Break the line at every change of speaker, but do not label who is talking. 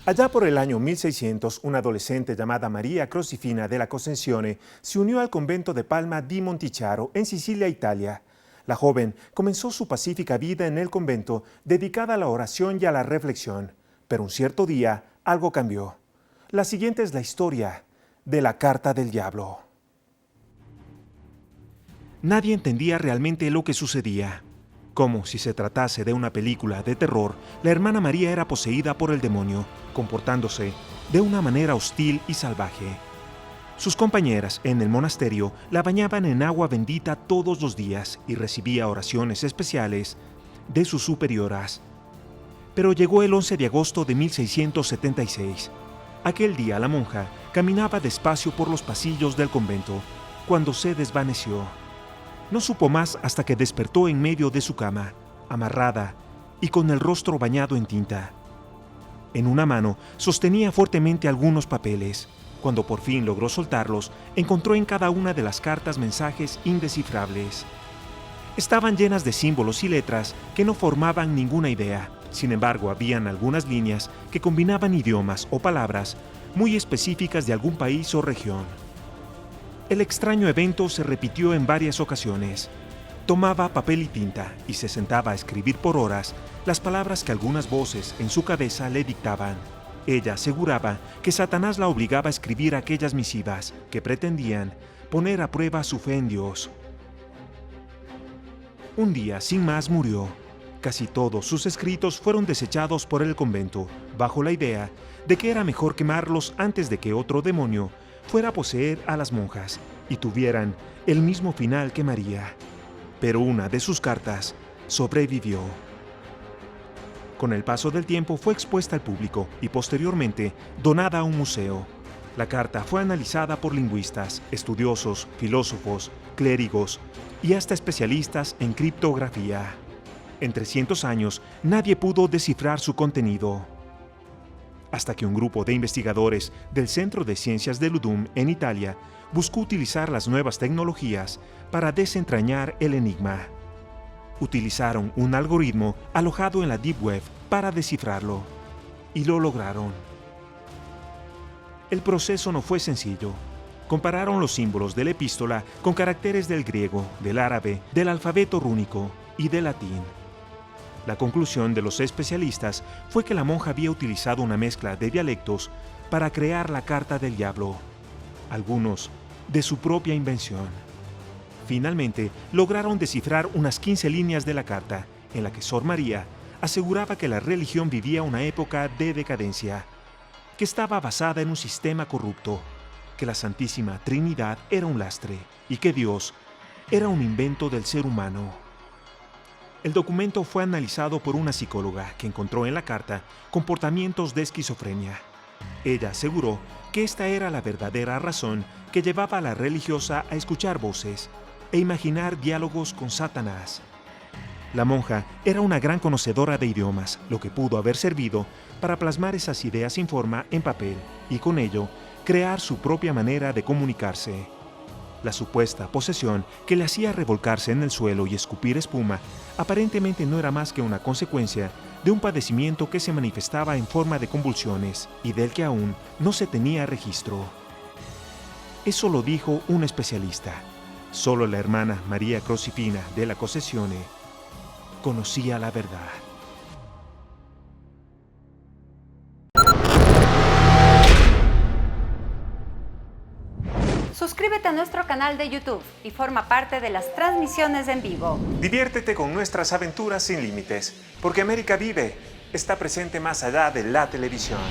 Allá por el año 1600, una adolescente llamada María Crocifina della Cossenzione se unió al convento de Palma di Montichiaro en Sicilia, Italia. La joven comenzó su pacífica vida en el convento dedicada a la oración y a la reflexión. Pero un cierto día, algo cambió. La siguiente es la historia de la Carta del Diablo. Nadie entendía realmente lo que sucedía. Como si se tratase de una película de terror, la hermana María era poseída por el demonio, comportándose de una manera hostil y salvaje. Sus compañeras en el monasterio la bañaban en agua bendita todos los días y recibía oraciones especiales de sus superioras. Pero llegó el 11 de agosto de 1676. Aquel día la monja caminaba despacio por los pasillos del convento, cuando se desvaneció. No supo más hasta que despertó en medio de su cama, amarrada y con el rostro bañado en tinta. En una mano sostenía fuertemente algunos papeles. Cuando por fin logró soltarlos, encontró en cada una de las cartas mensajes indescifrables. Estaban llenas de símbolos y letras que no formaban ninguna idea. Sin embargo, habían algunas líneas que combinaban idiomas o palabras muy específicas de algún país o región. El extraño evento se repitió en varias ocasiones. Tomaba papel y tinta y se sentaba a escribir por horas las palabras que algunas voces en su cabeza le dictaban. Ella aseguraba que Satanás la obligaba a escribir aquellas misivas que pretendían poner a prueba su fe en Dios. Un día, sin más, murió. Casi todos sus escritos fueron desechados por el convento, bajo la idea de que era mejor quemarlos antes de que otro demonio fuera a poseer a las monjas y tuvieran el mismo final que María. Pero una de sus cartas sobrevivió. Con el paso del tiempo fue expuesta al público y posteriormente donada a un museo. La carta fue analizada por lingüistas, estudiosos, filósofos, clérigos y hasta especialistas en criptografía. En 300 años nadie pudo descifrar su contenido, hasta que un grupo de investigadores del Centro de Ciencias de Ludum en Italia buscó utilizar las nuevas tecnologías para desentrañar el enigma. Utilizaron un algoritmo alojado en la Deep Web para descifrarlo, y lo lograron. El proceso no fue sencillo. Compararon los símbolos de la epístola con caracteres del griego, del árabe, del alfabeto rúnico y del latín. La conclusión de los especialistas fue que la monja había utilizado una mezcla de dialectos para crear la Carta del Diablo, algunos de su propia invención. Finalmente, lograron descifrar unas 15 líneas de la carta, en la que Sor María aseguraba que la religión vivía una época de decadencia, que estaba basada en un sistema corrupto, que la Santísima Trinidad era un lastre y que Dios era un invento del ser humano. El documento fue analizado por una psicóloga que encontró en la carta comportamientos de esquizofrenia. Ella aseguró que esta era la verdadera razón que llevaba a la religiosa a escuchar voces e imaginar diálogos con Satanás. La monja era una gran conocedora de idiomas, lo que pudo haber servido para plasmar esas ideas sin forma en papel y con ello crear su propia manera de comunicarse. La supuesta posesión que le hacía revolcarse en el suelo y escupir espuma aparentemente no era más que una consecuencia de un padecimiento que se manifestaba en forma de convulsiones y del que aún no se tenía registro. Eso lo dijo un especialista. Solo la hermana María Crocifina della Cossenzione conocía la verdad.
Suscríbete a nuestro canal de YouTube y forma parte de las transmisiones en vivo.
Diviértete con nuestras aventuras sin límites, porque América Vive está presente más allá de la televisión.